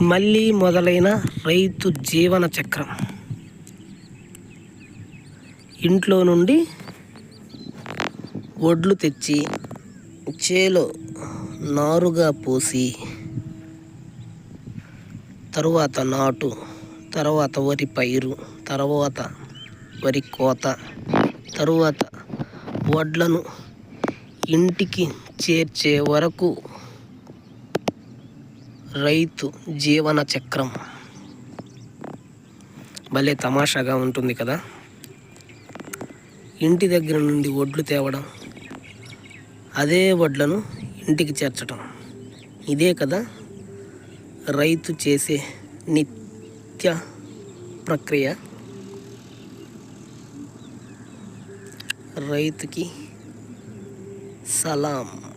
మళ్ళీ మొదలైన రైతు జీవన చక్రం. ఇంట్లో నుండి వడ్లు తెచ్చి చేలో నారుగా పోసి, తరువాత నాటు, తర్వాత వరి పైరు, తర్వాత వరి కోత, తరువాత వడ్లను ఇంటికి చేర్చే వరకు రైతు జీవన చక్రం. భలే తమాషాగా ఉంటుంది కదా. ఇంటి దగ్గర నుండి వడ్లు తేవడం, అదే వడ్లను ఇంటికి చేర్చడం, ఇదే కదా రైతు చేసే నిత్య ప్రక్రియ. రైతుకి సలాం.